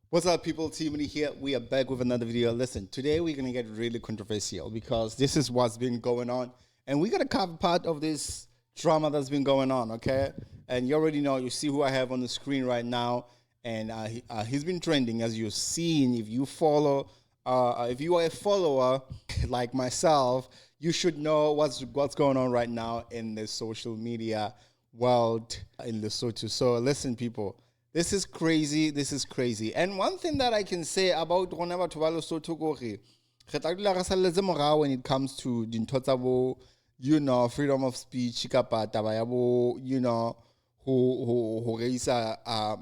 What's up, people? Team here. We are back with another video. Listen, today we're gonna get really controversial because this is what's been going on, and we're gonna cover part of this drama that's been going on. Okay, and you already know. You see who I have on the screen right now, and he's been trending, as you've seen. If you follow, if you are a follower like myself, you should know what's going on right now in the social media world in Lesotho. So listen, people. This is crazy. This is crazy. And one thing that I can say about rona batho ba Lesotho ko re re tla dula re salletse morao when it comes to dintho tsa bo, freedom of speech kapa taba ya bo, ho raise our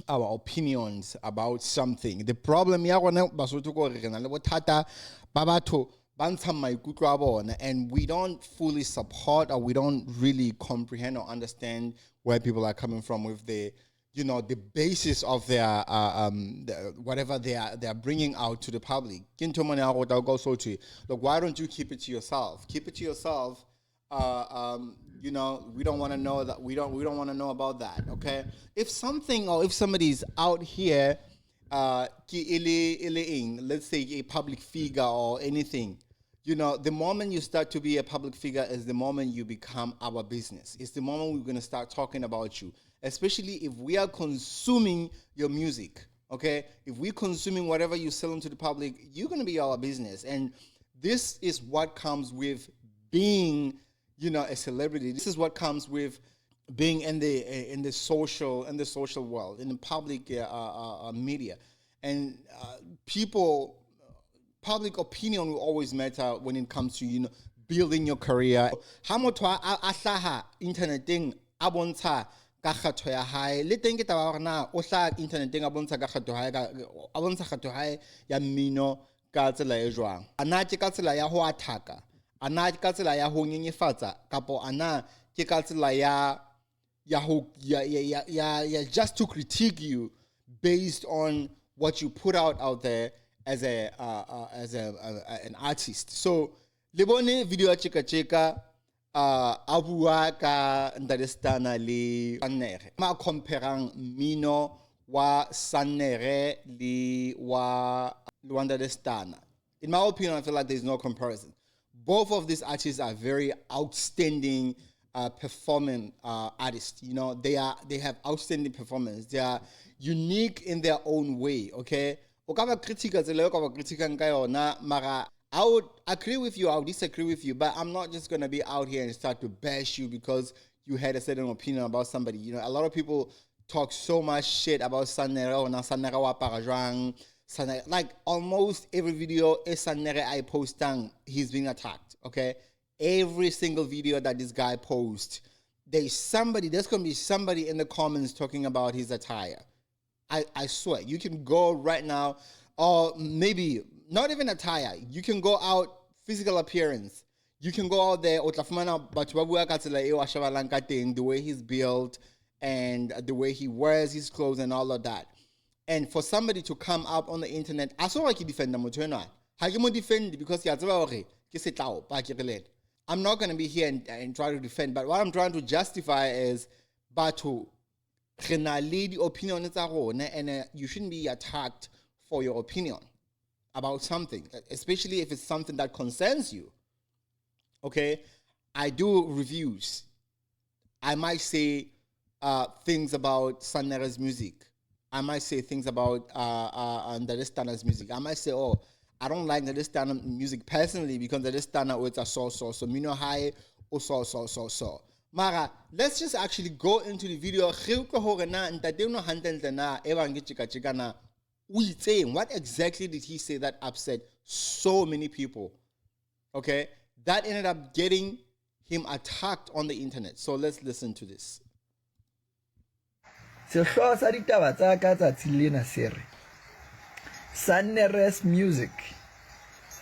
opinions about something. The problem ya rona Basotho ko re na le bothata ba batho ba ntshang maikutlo a bona, and we don't fully support, or we don't really comprehend or understand where people are coming from with the basis of their whatever they are bringing out to the public. Look, why don't you keep it to yourself? Keep it to yourself. We don't want to know that. We don't want to know about that. Okay. If something, or if somebody is out here, let's say a public figure or anything. The moment you start to be a public figure is the moment you become our business. It's the moment we're going to start talking about you, especially if we are consuming your music, okay? If we're consuming whatever you sell into the public, you're going to be our business. And this is what comes with being, a celebrity. This is what comes with being in the social world, in the public media. And public opinion will always matter when it comes to building your career. Ha motho a hlaha interneteng a bontsha ka kgatho ya hae, le teng ke taba hore na o hlaha interneteng a bontsha ka kgatho hae, a bontsha kgatho hae ya mmino ka tsela e jwang. Ana ke ka tsela ya ho athaka, ana ke ka tsela ya ho nyenyefatsa, kapo ana ke ka tsela ya just to critique you based on what you put out there as an artist. So le bone video ya Tjeka a bua ka Ntate Stunna le Sannere, ma comparang mmino wa Sannere le wa Ntate Stunna. In my opinion, I feel like there's no comparison. Both of these artists are very outstanding performing artists. They have outstanding performance. They are unique in their own way. Okay. I would agree with you, I would disagree with you, but I'm not just going to be out here and start to bash you because you had a certain opinion about somebody. A lot of people talk so much shit about Sannere, or Sannere wa parajang. Like almost every video Sannere I post, he's being attacked, okay? Every single video that this guy posts, there's going to be somebody in the comments talking about his attire. I swear, you can go right now, or maybe not even attire. You can go out, physical appearance. You can go out there, the way he's built and the way he wears his clothes and all of that. And for somebody to come up on the internet, I saw like he defend them defend because I'm not going to be here and try to defend, but what I'm trying to justify is Batu. Opinion, and you shouldn't be attacked for your opinion about something, especially if it's something that concerns you. Okay, I do reviews. I might say things about Sannere's music. I might say things about Ntate Stunna's music. I might say, oh, I don't like Ntate Stunna's music personally because Ntate Stunna it's a so mino high or so. Mara, let's just actually go into the video. What exactly did he say that upset so many people? Okay, that ended up getting him attacked on the internet. So let's listen to this. Sannere's music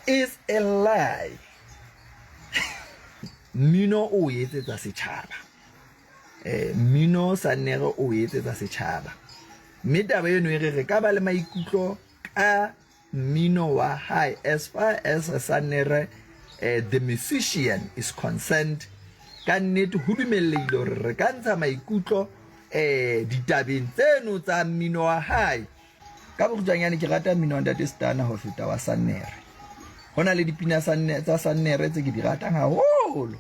is a lie. Mino o etsetsa setjhaba. Mino Sannere o etsetsa setjhaba. Mme taba eno e re ka ba le maikutlo ka mino wa hae as far as Sannere the musician is concerned. Ka nnete ho dumellehile hore re ka ntsha maikutlo ditabeng tseno tsa mmino wa hae ka bokgutshwanyane ke rata mmino wa Ntate Stunna ho feta wa Sannere. Hona le dipina tsa Sannere tse ke di ratang haholo,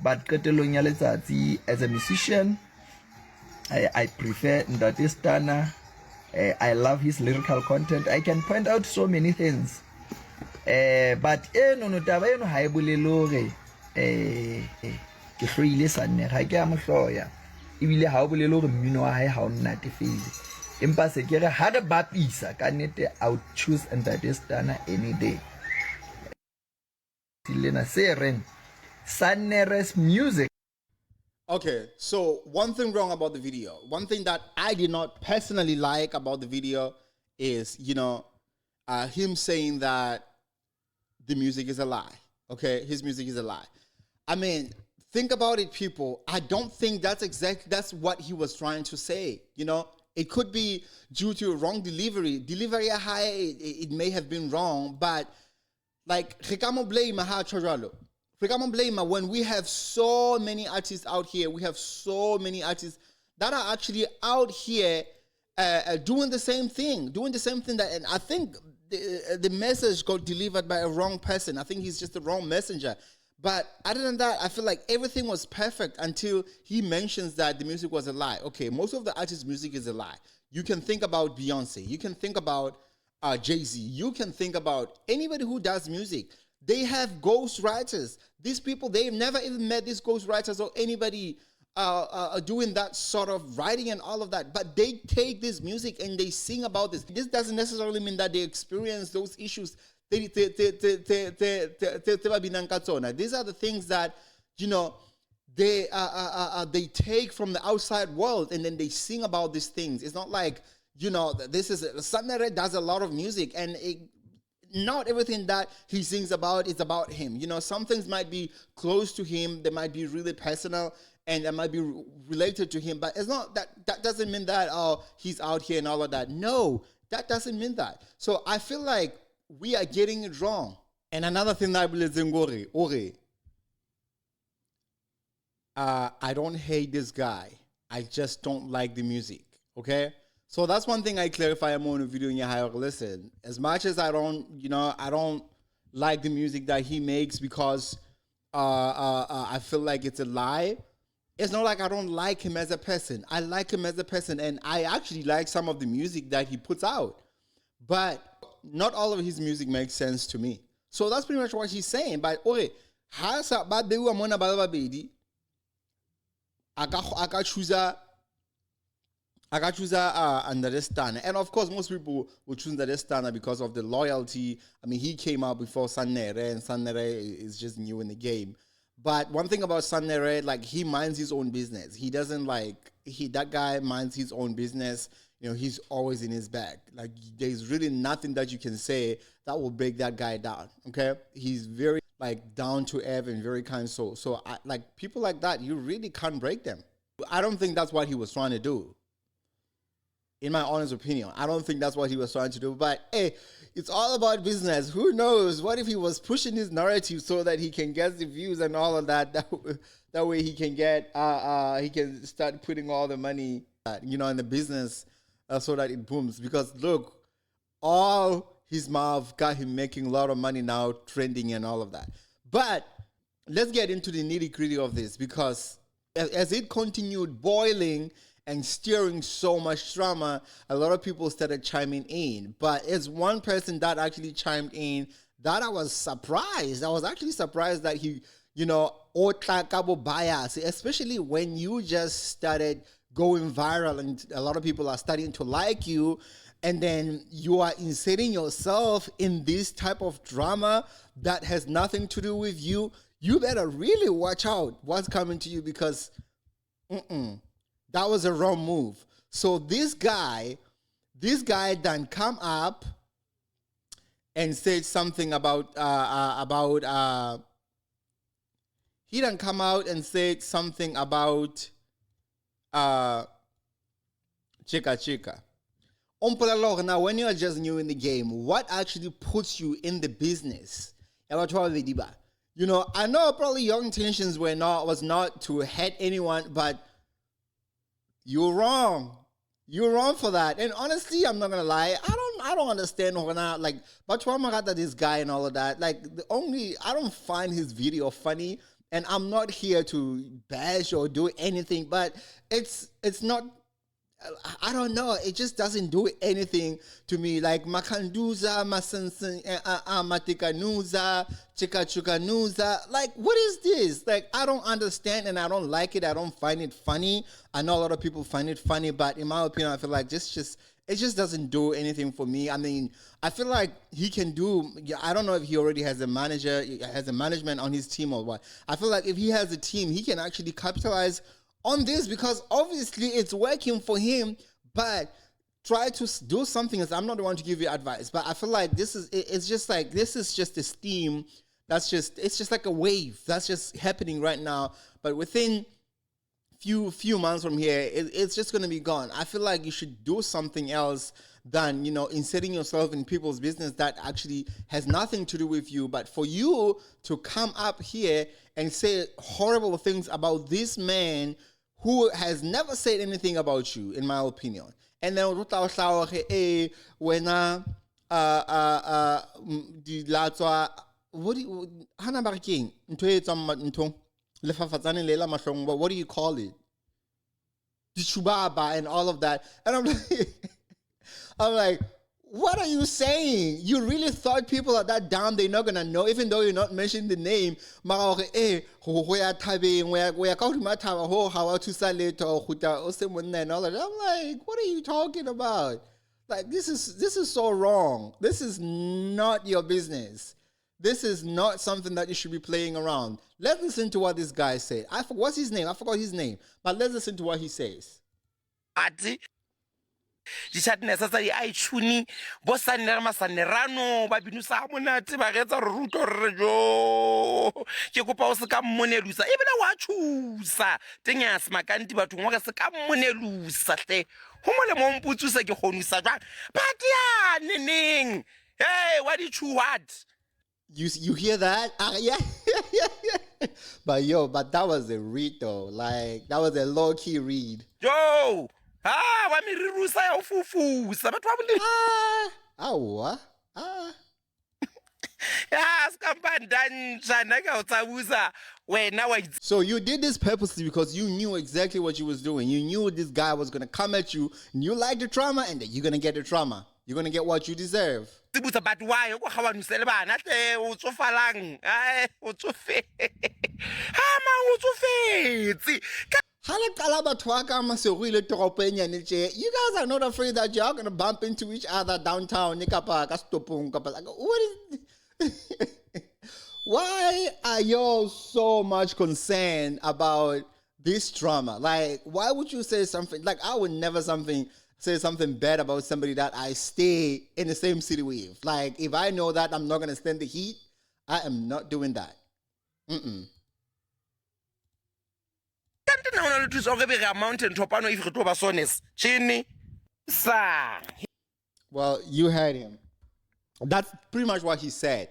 but qetellong ya letsatsi as a musician I prefer Ntate Stunna. I love his lyrical content. I can point out so many things, but no taba eno ha e bolele hore ke hloile Sannere, ha ke a mo hloya ebile ha o bolele hore mmino wa hae ha o nnatefele. Empa se ke re ha re bapisa ka nnete I would choose Ntate Stunna any day. Lena se reng Sannere's music. Okay, so one thing wrong about the video, one thing that I did not personally like about the video is, him saying that the music is a lie. Okay, his music is a lie. I mean, think about it, people. I don't think that's what he was trying to say. It could be due to wrong delivery. Delivery high, it may have been wrong, but like, when we have so many artists out here, we have so many artists that are actually out here doing the same thing, that, and I think the message got delivered by a wrong person. I think he's just the wrong messenger. But other than that, I feel like everything was perfect until he mentions that the music was a lie. Okay, most of the artists' music is a lie. You can think about Beyonce. You can think about Jay-Z. You can think about anybody who does music. They have ghostwriters. These people, they've never even met these ghostwriters or anybody doing that sort of writing and all of that. But they take this music and they sing about this. This doesn't necessarily mean that they experience those issues. These are the things that, they take from the outside world and then they sing about these things. It's not like, this is, Sannere does a lot of music and not everything that he sings about is about him. Some things might be close to him, they might be really personal, and they might be related to him, but it's not that doesn't mean that he's out here and all of that. No, that doesn't mean that. So I feel like we are getting it wrong. And another thing that I believe in I don't hate this guy. I just don't like the music. Okay? So that's one thing I clarify more in the video in your higher. Listen, as much as I don't like the music that he makes because I feel like it's a lie. It's not like I don't like him as a person. I like him as a person, and I actually like some of the music that he puts out. But not all of his music makes sense to me. So that's pretty much what he's saying. But okay, I choose Ntate Stunna. And of course, most people will choose Ntate Stunna because of the loyalty. I mean, he came out before Sannere, and Sannere is just new in the game. But one thing about Sannere, like, he minds his own business. He doesn't that guy minds his own business. He's always in his bag. Like, there's really nothing that you can say that will break that guy down. Okay? He's very, down to earth and very kind soul. So, people like that, you really can't break them. I don't think that's what he was trying to do. In my honest opinion, I don't think that's what he was trying to do. But hey, it's all about business. Who knows? What if he was pushing his narrative so that he can get the views and all of that? That way he can get, he can start putting all the money, in the business, so that it booms. Because look, all his mouth got him making a lot of money now, trending and all of that. But let's get into the nitty gritty of this, because as it continued boiling and stirring so much drama, a lot of people started chiming in. But it's one person that actually chimed in that I was surprised. I was actually surprised that he, Otlakabo bias, especially when you just started going viral and a lot of people are starting to like you, and then you are inserting yourself in this type of drama that has nothing to do with you. You better really watch out what's coming to you, because that was a wrong move. So this guy then come up and said something about he done come out and said something about Tjeka. Now, when you are just new in the game, what actually puts you in the business? I know probably your intentions was not to hurt anyone, but you're wrong. You're wrong for that. And honestly, I'm not gonna lie, I don't I don't understand when like, but this guy and all of that. Like I don't find his video funny, and I'm not here to bash or do anything, but it's not. I don't know. It just doesn't do anything to me. Like Makanduza, Masansan, Matikanuza, Chikachukanuza. Like, what is this? Like, I don't understand and I don't like it. I don't find it funny. I know a lot of people find it funny, but in my opinion, I feel like it just doesn't do anything for me. I mean, I feel like he can do. I don't know if he already has a manager, has a management on his team or what. I feel like if he has a team, he can actually capitalize on this, because obviously it's working for him, but try to do something else. I'm not the one to give you advice, but I feel like this is just a steam it's just like a wave that's just happening right now, but within few months from here, it's just going to be gone. I feel like you should do something else than, inserting yourself in people's business that actually has nothing to do with you. But for you to come up here and say horrible things about this man who has never said anything about you, in my opinion. And then when what do you call it? The Chubaba and all of that. And I'm like, what are you saying? You really thought people are that dumb they're not gonna know, even though you're not mentioning the name? And all that. I'm like, what are you talking about? Like, this is so wrong. This is not your business. This is not something that you should be playing around. Let's listen to what this guy said. What's his name? I forgot his name. But let's listen to what he says. Necessary I chuni Sannere masanerano ba binusa monate ba getsa ruto rejo ke kopa o se ka monelusa e bela wa chusa tenya smakanti batho ngwa ka se ka monelusa hle ho mo le mo mputsusa ke khonusa jang but ya neneng hey what did you what you hear that? Yeah. But that was a read though. Like, that was a low key read. Yo wa mi rirusa ya ufufusa batho ba bole Awa. So you did this purposely because you knew exactly what you was doing. You knew this guy was going to come at you, and you like the trauma, and then you're going to get the trauma. You're going to get what you deserve. But why? You guys are not afraid that you're going to bump into each other downtown. What is... Why are y'all so much concerned about this trauma? Like, why would you say something? Like, I would never say something bad about somebody that I stay in the same city with. Like, if I know that I'm not going to stand the heat, I am not doing that. Well, you heard him. That's pretty much what he said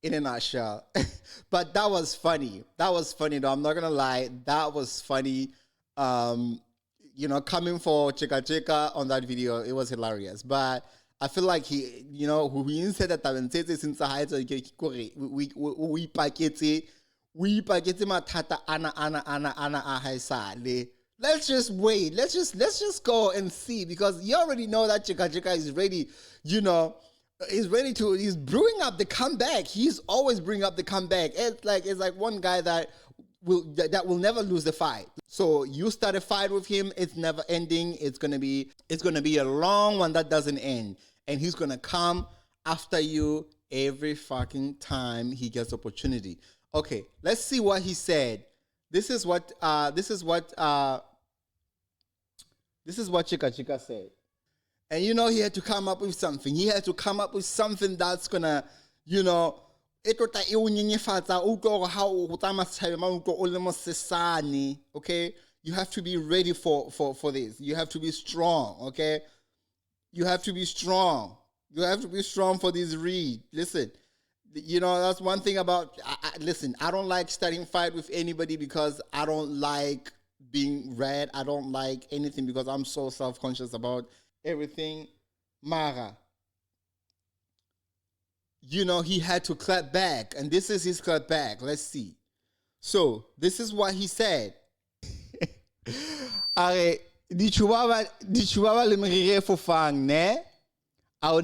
in a nutshell. But that was funny. That was funny, though. I'm not going to lie. That was funny. Coming for Tjeka on that video, it was hilarious. But I feel like he, he said that we paketse mathata ana. Let's just wait. Let's just go and see, because you already know that Tjeka is ready. He's brewing up the comeback. He's always bringing up the comeback. It's like one guy that will never lose the fight. So you start a fight with him, it's never ending. It's gonna be a long one that doesn't end, and he's gonna come after you every fucking time he gets opportunity. Okay, let's see what he said. This is what Tjeka said. And he had to come up with something. He had to come up with something that's gonna, okay? You have to be ready for this. You have to be strong, okay? You have to be strong. You have to be strong for this read. Listen, that's one thing about, listen, I don't like starting fight with anybody because I don't like being read. I don't like anything because I'm so self-conscious about everything. Mara, he had to clap back, and this is his clap back. Let's see. So this is what he said. I will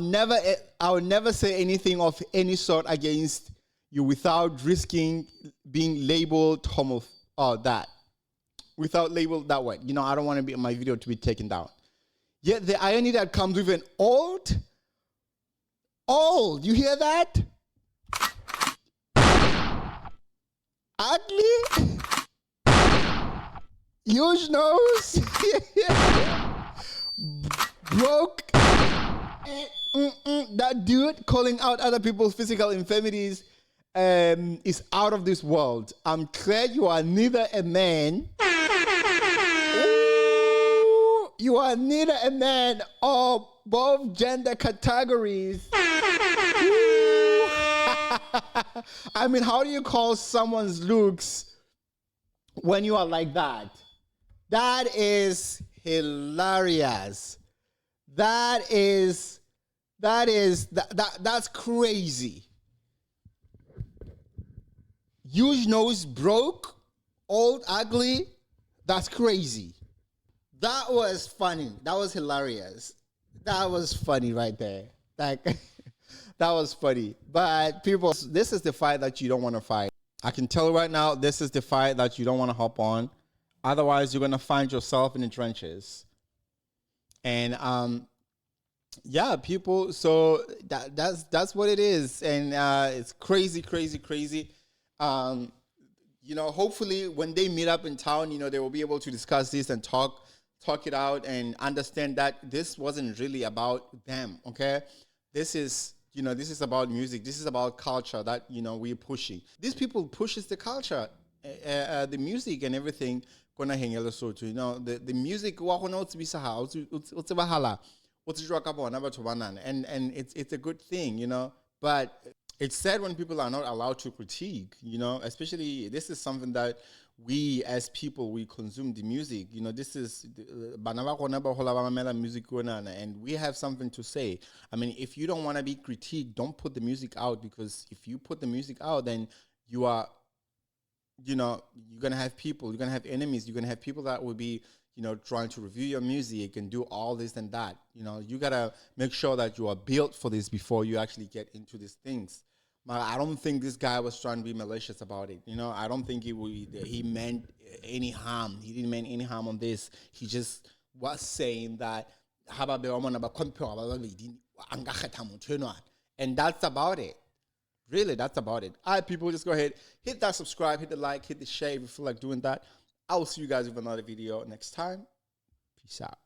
never say anything of any sort against you without risking being labeled that. Without labeled that way. I don't want my video to be taken down. Yet the irony that comes with an old, you hear that? Ugly, huge nose, broke. That dude calling out other people's physical infirmities is out of this world. I'm glad you are neither a man. Ooh, you are neither a man or both gender categories. I mean, how do you call someone's looks when you are like that? That is hilarious. That's crazy. Huge nose, broke, old, ugly. That's crazy. That was funny. That was hilarious. That was funny right there. Like, that was funny. But people, this is the fight that you don't want to fight. I can tell you right now, this is the fight that you don't want to hop on. Otherwise, you're going to find yourself in the trenches. And yeah, people, so that's what it is. And it's crazy. Hopefully when they meet up in town, they will be able to discuss this and talk it out and understand that this wasn't really about them, okay? This is about music. This is about culture that, we're pushing. These people pushes the culture, the music and everything. The music, and it's a good thing, but it's sad when people are not allowed to critique, especially this is something that we as people, we consume the music, this is music, and we have something to say. I mean, if you don't want to be critiqued, don't put the music out, because if you put the music out, then you are, you're going to have people, you're going to have enemies, you're going to have people that will be, trying to review your music and do all this and that. You got to make sure that you are built for this before you actually get into these things. But I don't think this guy was trying to be malicious about it. I don't think he meant any harm. He didn't mean any harm on this. He just was saying that, and that's about it. Really, that's about it. All right, people, just go ahead, hit that subscribe, hit the like, hit the share if you feel like doing that. I will see you guys with another video next time. Peace out.